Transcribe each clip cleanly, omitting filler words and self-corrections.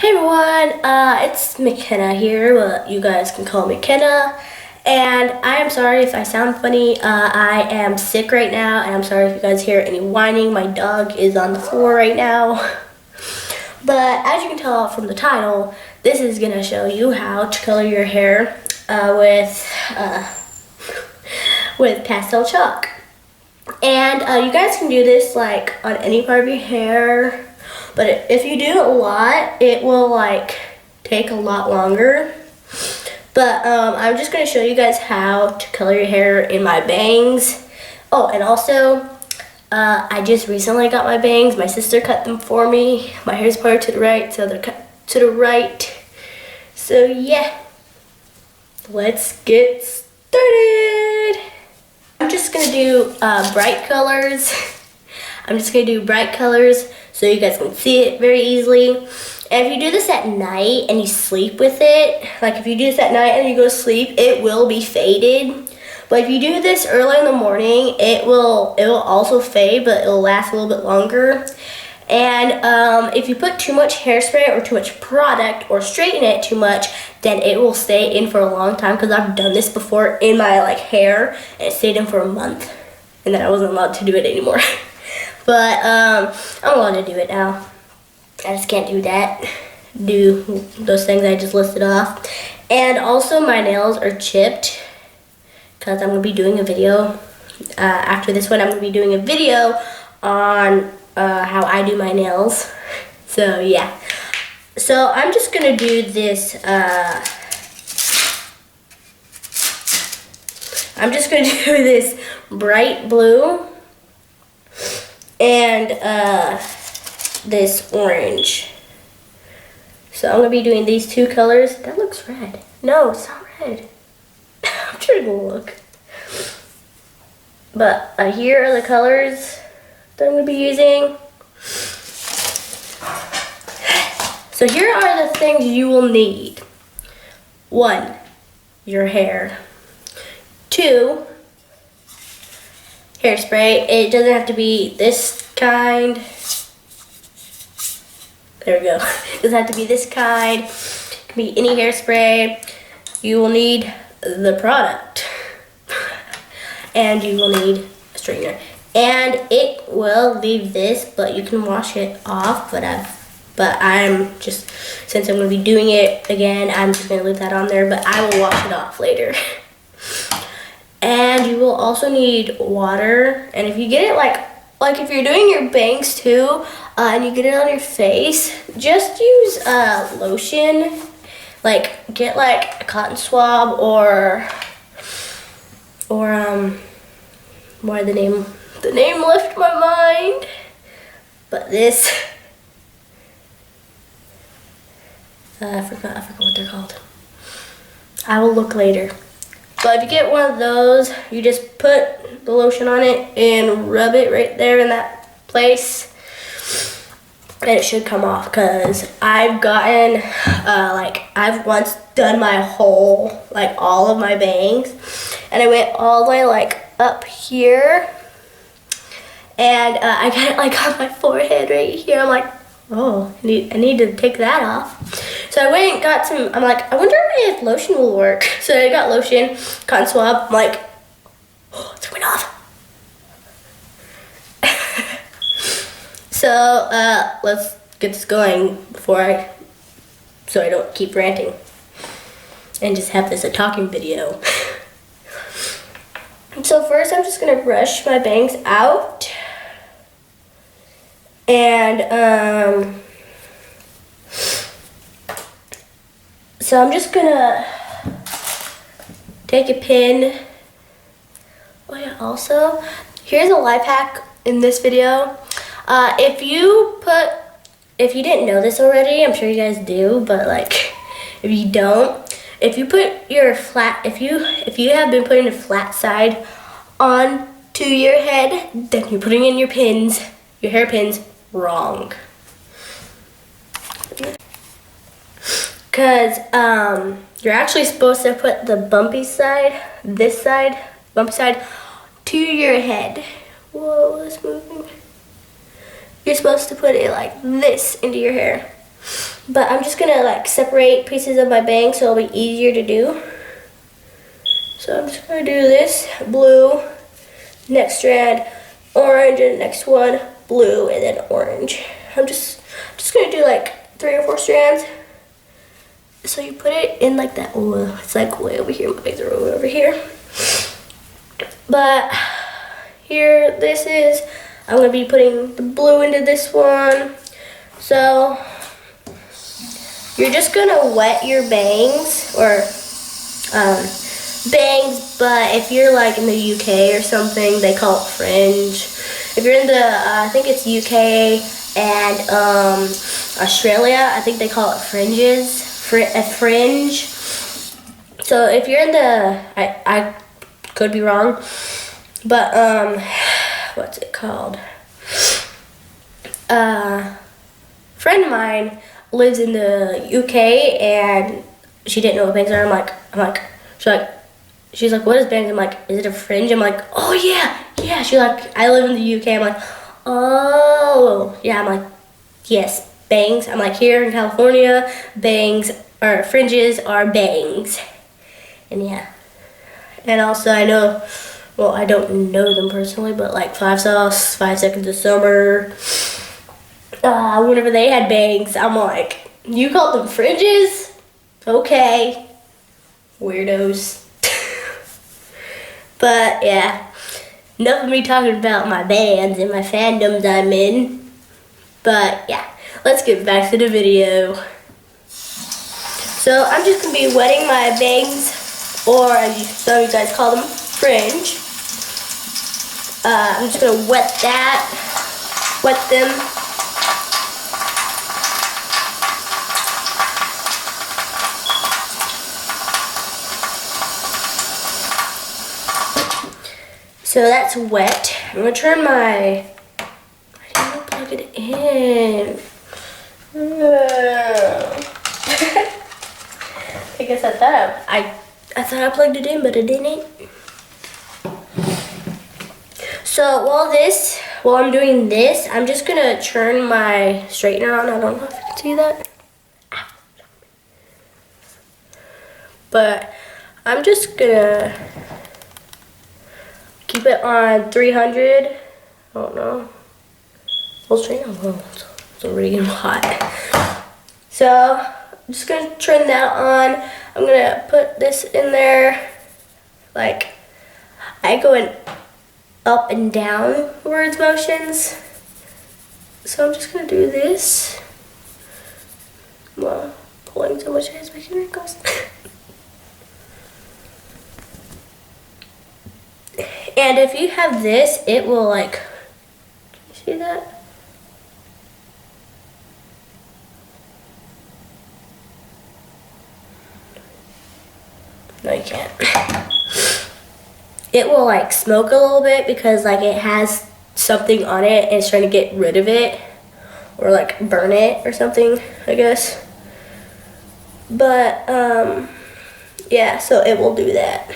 Hey everyone, it's McKenna here. Well, you guys can call me Kenna. And I am sorry if I sound funny. I am sick right now, and I'm sorry if you guys hear any whining. My dog is on the floor right now. But as you can tell from the title, this is gonna show you how to color your hair with pastel chalk. And you guys can do this like on any part of your hair. But if you do a lot, it will like take a lot longer. But I'm just gonna show you guys how to color your hair in my bangs. Oh, and also, I just recently got my bangs. My sister cut them for me. My hair's parted to the right, so they're cut to the right. So yeah, let's get started. I'm just gonna do bright colors. I'm just gonna do bright colors so you guys can see it very easily. And if you do this at night and you sleep with it, like if you do this at night and you go to sleep, it will be faded. But if you do this early in the morning, it will also fade, but it will last a little bit longer. And if you put too much hairspray or too much product or straighten it too much, then it will stay in for a long time, because I've done this before in my hair and it stayed in for a month, and then I wasn't allowed to do it anymore. But I'm allowed to do it now. I just can't do those things I just listed off. And also my nails are chipped, because I'm going to be doing a video. After this one, I'm going to be doing a video on how I do my nails. So yeah. So I'm just going to do this. I'm just going to do this bright blue and this orange. So I'm going to be doing these two colors. That looks red. No, it's not red. I'm trying to look. But here are the colors that I'm going to be using. So here are the things you will need. 1, your hair. 2, hairspray. It doesn't have to be this kind. There we go. It doesn't have to be this kind. It can be any hairspray. You will need the product. And you will need a straightener. And it will leave this, but you can wash it off. But I'm just, since I'm going to be doing it again, I'm just going to leave that on there. But I will wash it off later. And you will also need water. And if you get it like if you're doing your bangs too, and you get it on your face, just use lotion. Get a cotton swab or the name left my mind. But this, I forgot what they're called. I will look later. But if you get one of those, you just put the lotion on it and rub it right there in that place, and it should come off. Because I've gotten, I've once done my whole, all of my bangs, and I went all the way up here, and I got it on my forehead right here. I'm like, oh, I need to take that off. So I went and got some, I'm like, I wonder if lotion will work. So I got lotion, cotton swab. I'm like, oh, it's coming off. So let's get this going so I don't keep ranting and just have this a talking video. So first I'm just gonna brush my bangs out. And so I'm just gonna take a pin. Oh yeah, also, here's a life hack in this video. If you didn't know this already, I'm sure you guys do, but if you don't, if you have been putting the flat side onto your head, then you're putting in your hair pins, wrong. Because you're actually supposed to put the bumpy side, bumpy side, to your head. Whoa, it's moving. You're supposed to put it like this into your hair. But I'm just gonna like separate pieces of my bangs so it'll be easier to do. So I'm just gonna do this, blue, next strand, orange, and the next one, blue, and then orange. I'm just gonna do like 3 or 4 strands. So you put it in like that, oh, it's like way over here, my bangs are way over here. But here, I'm gonna be putting the blue into this one. So you're just gonna wet your bangs, or bangs, but if you're like in the UK or something, they call it fringe. If you're in the, I think it's UK and Australia, I think they call it fringes, a fringe. So if you're in the, I could be wrong, but what's it called? Friend of mine lives in the UK and she didn't know what bangs are. I'm like, she's like, what is bangs? I'm like, is it a fringe? I'm like, oh yeah. She's like, I live in the UK. I'm like, oh yeah. I'm like, yes, bangs. I'm like, here in California, bangs or fringes are bangs, and yeah. And also I know, well, I don't know them personally, but like 5 Sauce, 5 Seconds of Summer, whenever they had bangs, I'm like, you called them fringes? Okay, weirdos. But yeah, enough of me talking about my bands and my fandoms I'm in. But yeah, let's get back to the video. So I'm just gonna be wetting my bangs, or as some of you guys call them, fringe. I'm just gonna wet them. So that's wet. I'm gonna turn I didn't plug it in. I guess I thought I plugged it in, but I didn't. So while I'm doing this, I'm just gonna turn my straightener on. I don't know if you can see that. But I'm just gonna keep it on 300. I don't know. We'll straighten it. It's already getting hot. So I'm just gonna turn that on. I'm gonna put this in there. Like, I go in up and downwards motions. So I'm just gonna do this. Well, pulling so much hair is making wrinkles. And if you have this, it will like, can you see that? No, you can't. It will like smoke a little bit because like it has something on it and it's trying to get rid of it, or like burn it or something, I guess. But yeah, so it will do that.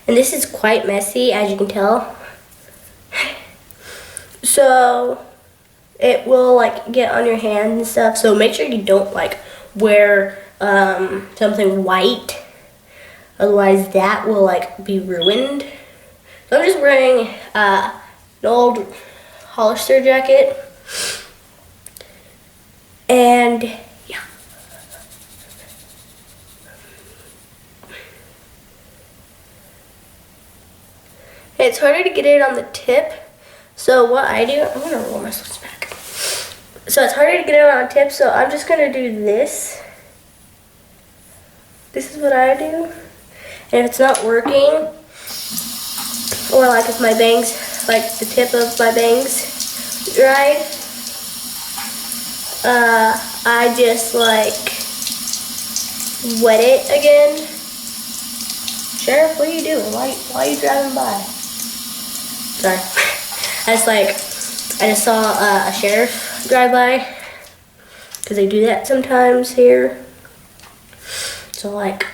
And this is quite messy, as you can tell. So it will like get on your hand and stuff. So make sure you don't like wear something white. Otherwise that will like be ruined. So I'm just wearing an old Hollister jacket. And yeah. It's harder to get it on the tip. So what I do, I'm gonna roll my slips back. So it's harder to get it on the tip, so I'm just gonna do this. This is what I do. And if it's not working, or like if my bangs, like the tip of my bangs dried, I just like wet it again. Sheriff, what are you doing? Why are you driving by? Sorry. I just saw a sheriff drive by, because they do that sometimes here. So like,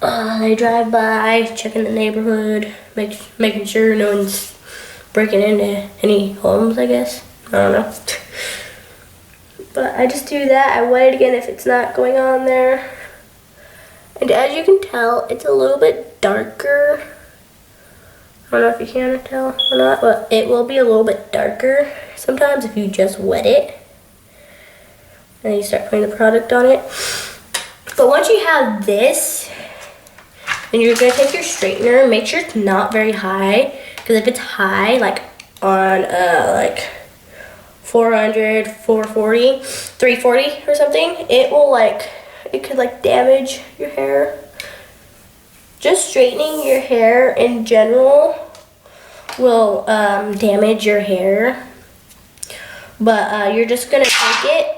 They drive by, checking the neighborhood, making sure no one's breaking into any homes, I guess. I don't know. But I just do that. I wet it again if it's not going on there. And as you can tell, it's a little bit darker. I don't know if you can tell or not, but it will be a little bit darker sometimes if you just wet it. And you start putting the product on it. But once you have this, then you're gonna take your straightener. Make sure it's not very high, because if it's high, like on like 400, 440, 340 or something, it will it could damage your hair. Just straightening your hair in general will damage your hair. But you're just gonna take it.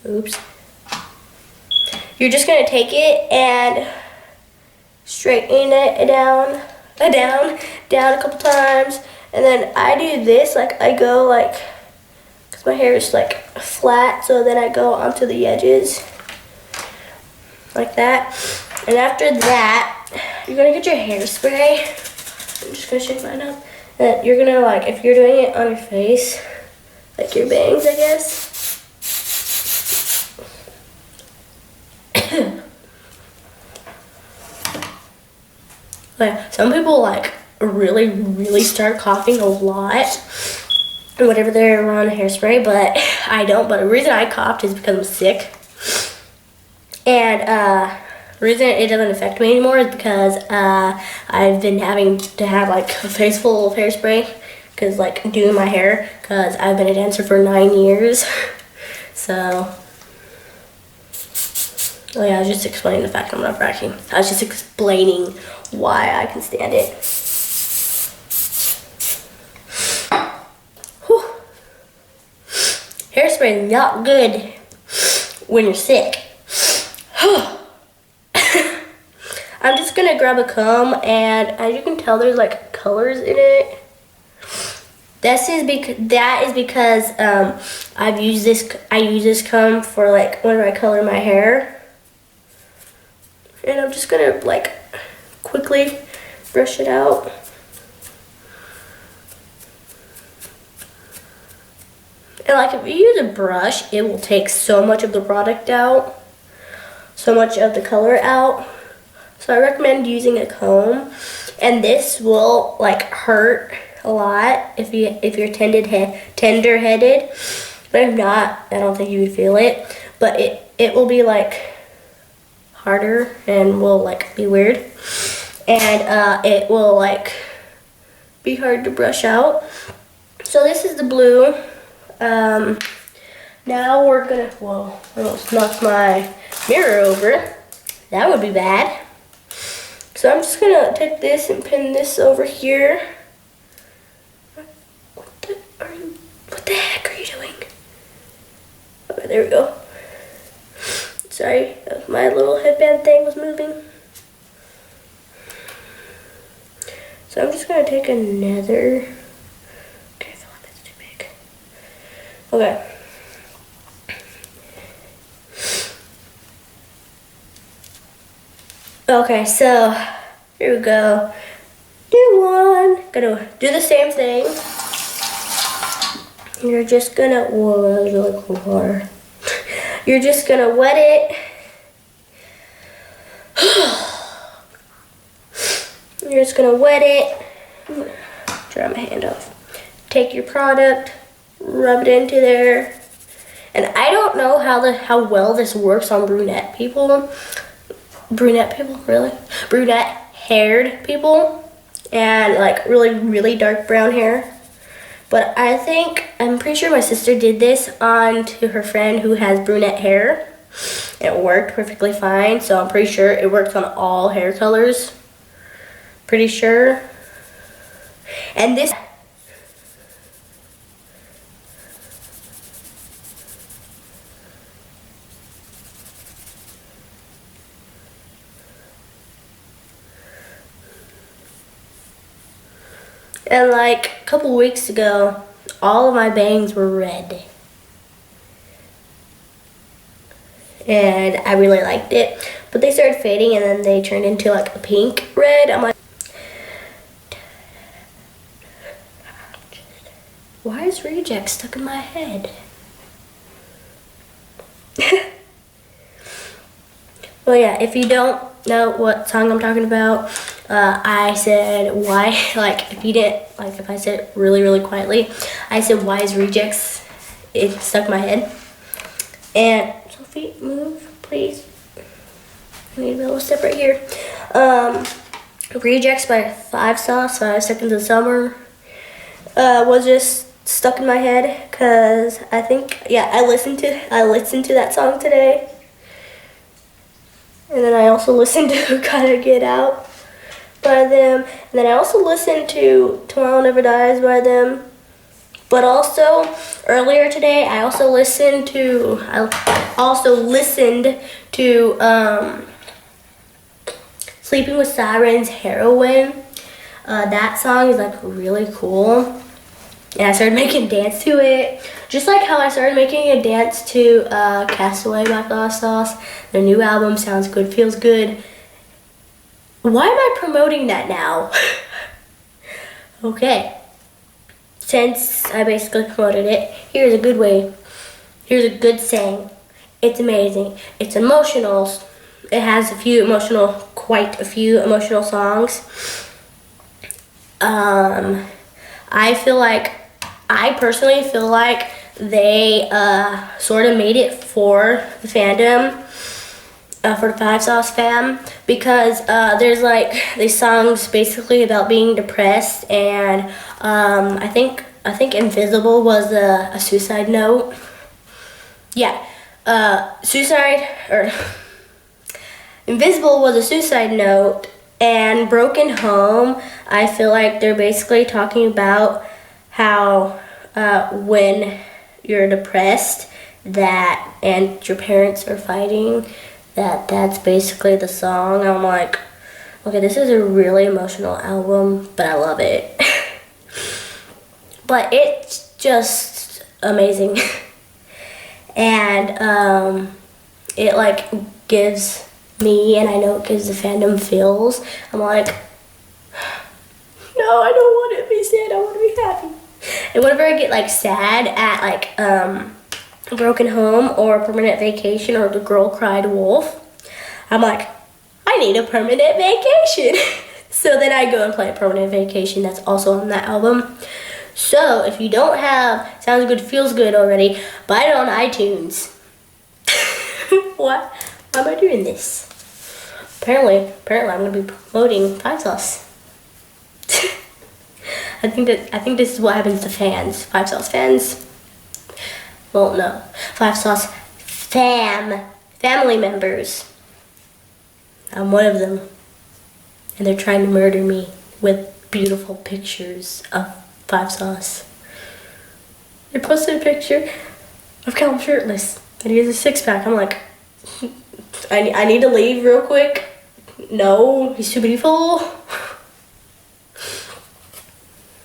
Oops. You're just gonna take it and straighten it down a couple times. And then I do this, I go because my hair is flat, so then I go onto the edges like that. And after that, you're gonna get your hairspray. I'm just gonna shake mine up. And you're gonna if you're doing it on your face, like your bangs, I guess. Some people really start coughing a lot whenever they're around hairspray, but I don't. But the reason I coughed is because I'm sick. And the reason it doesn't affect me anymore is because I've been having to have a face full of hairspray because doing my hair, because I've been a dancer for 9 years. So oh yeah, I was just explaining the fact I'm not bragging. I was just explaining why I can stand it. Whew. Hairspray is not good when you're sick. I'm just gonna grab a comb, and as you can tell, there's colors in it. That is because I use this comb for whenever I color my hair. And I'm just gonna quickly brush it out. And if you use a brush, it will take so much of the product out, so much of the color out. So I recommend using a comb. And this will hurt a lot if you're tender-headed. But if not, I don't think you would feel it. But it will be harder and will be weird, and it will be hard to brush out. So this is the blue. Now we're gonna, whoa, I almost knocked my mirror over. That would be bad. So I'm just gonna take this and pin this over here. What the heck are you doing? Okay, there we go. Sorry, my little headband thing was moving. So I'm just gonna take another. Okay, I feel like that's too big. Okay. Okay, so here we go. Do one. Gonna do the same thing. You're just gonna, whoa, that was really cool water. You're just gonna wet it. You're just gonna wet it. I'm gonna dry my hand off. Take your product, rub it into there. And I don't know how well this works on brunette people. Brunette people, really? Brunette-haired people. And really dark brown hair. But I'm pretty sure my sister did this on to her friend who has brunette hair. It worked perfectly fine, so I'm pretty sure it works on all hair colors. Pretty sure. And this, and a couple weeks ago, all of my bangs were red. And I really liked it. but they started fading and then they turned into like a pink red. I'm like, why is Reject stuck in my head? Well, yeah, if you don't know what song I'm talking about, I said why, like if you didn't, like if I said it really, really quietly, I said why is Rejects, it stuck in my head. And Sophie, move, please. I need a little step right here. Rejects by 5 Sauce, 5 Seconds of Summer, was just stuck in my head because I think, yeah, I listened to that song today. And then I also listened to Gotta Get Out by them. And then I also listened to Tomorrow Never Dies by them. But also, earlier today, I also listened to Sleeping with Sirens, Heroin. That song is like really cool. And I started making a dance to it. Just like how I started making a dance to Castaway by 5 Sauce. Their new album sounds good, feels good. Why am I promoting that now? Okay. Since I basically promoted it, here's a good way. Here's a good saying. It's amazing. It's emotional. It has quite a few emotional songs. I personally feel like they sort of made it for the fandom, for the 5 Sauce fam, because there's like these songs basically about being depressed, and I think Invisible was a suicide note. Yeah, Invisible was a suicide note, and Broken Home, I feel like they're basically talking about how when you're depressed and your parents are fighting, that's basically the song. I'm like, okay, this is a really emotional album, but I love it. But it's just amazing. And it like gives me, and I know it gives the fandom feels. I'm like, no, I don't want to be sad, I want to be happy. And whenever I get like sad at like Broken Home or Permanent Vacation or The Girl Cried Wolf, I'm like, I need a permanent vacation. So then I go and play Permanent Vacation. That's also on that album. So if you don't have Sounds Good, Feels Good already, buy it on iTunes. What? Why am I doing this? Apparently I'm going to be promoting 5 Sauce. I think this is what happens to fans. 5 Sauce fans. Well, no. 5 Sauce family members. I'm one of them. And they're trying to murder me with beautiful pictures of 5 Sauce. They posted a picture of Callum shirtless. And he has a 6-pack. I'm like, I need to leave real quick. No, he's too beautiful.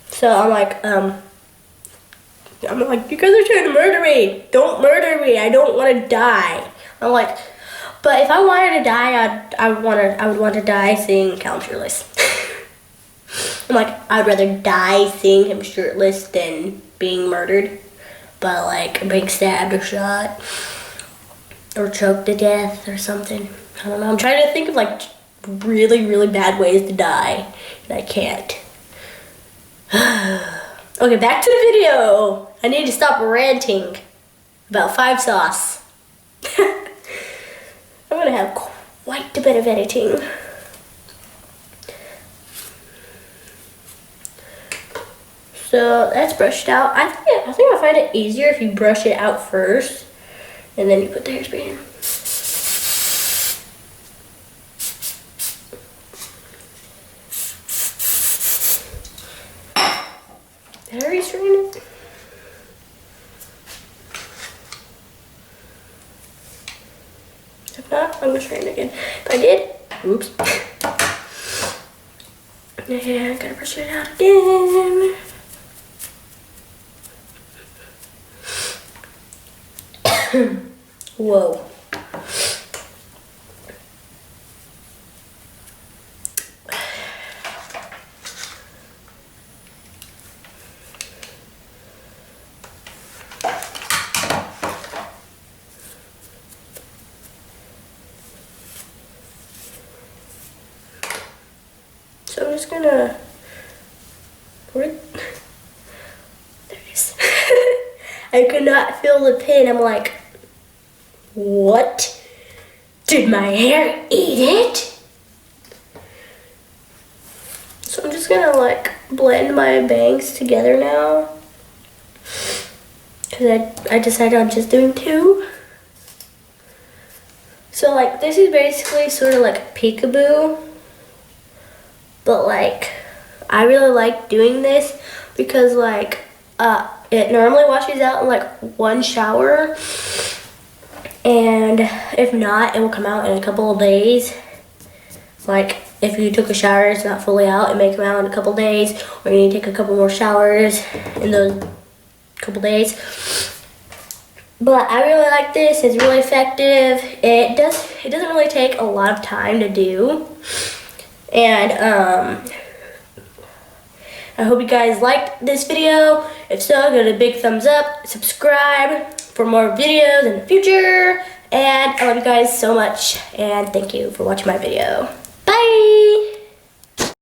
So I'm like, you guys are trying to murder me. Don't murder me. I don't want to die. I'm like, but if I wanted to die, I would want to die seeing Callum shirtless. I'm like, I'd rather die seeing him shirtless than being murdered by like being stabbed or shot or choked to death or something. I don't know. I'm trying to think of like really, really bad ways to die, and I can't. Okay, back to the video. I need to stop ranting about 5 Sauce. I'm gonna have quite a bit of editing. So that's brushed out. I think I find it easier if you brush it out first, and then you put the hairspray in. Did I already straighten it? If not, I'm gonna straighten it again. If I did, oops. Yeah, I gotta brush it out again. Whoa. So I'm just gonna, there it is. I could not feel the pin. I'm like, what? Did my hair eat it? So I'm just gonna like blend my bangs together now. Cause I decided on just doing 2. So like this is basically sort of like peekaboo. But like, I really like doing this because like, it normally washes out in like 1 shower. And if not, it will come out in a couple of days. Like if you took a shower, it's not fully out, it may come out in a couple of days, or you need to take a couple more showers in those couple days. But I really like this, it's really effective. It doesn't really take a lot of time to do. And I hope you guys liked this video. If so, give it a big thumbs up, subscribe for more videos in the future. And I love you guys so much, and thank you for watching my video. Bye!